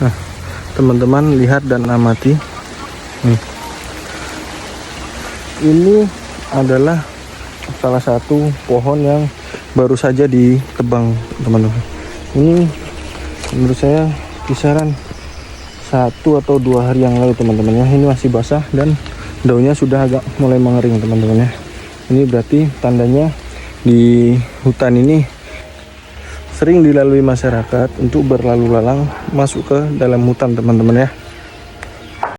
Nah, teman-teman lihat dan amati. Ini adalah salah satu pohon yang baru saja ditebang, teman-teman. Ini menurut saya kisaran 1 atau 2 hari yang lalu, teman-teman ya. Ini masih basah dan daunnya sudah agak mulai mengering, teman-teman ya. Ini berarti tandanya di hutan ini sering dilalui masyarakat untuk berlalu lalang masuk ke dalam hutan, teman-teman ya.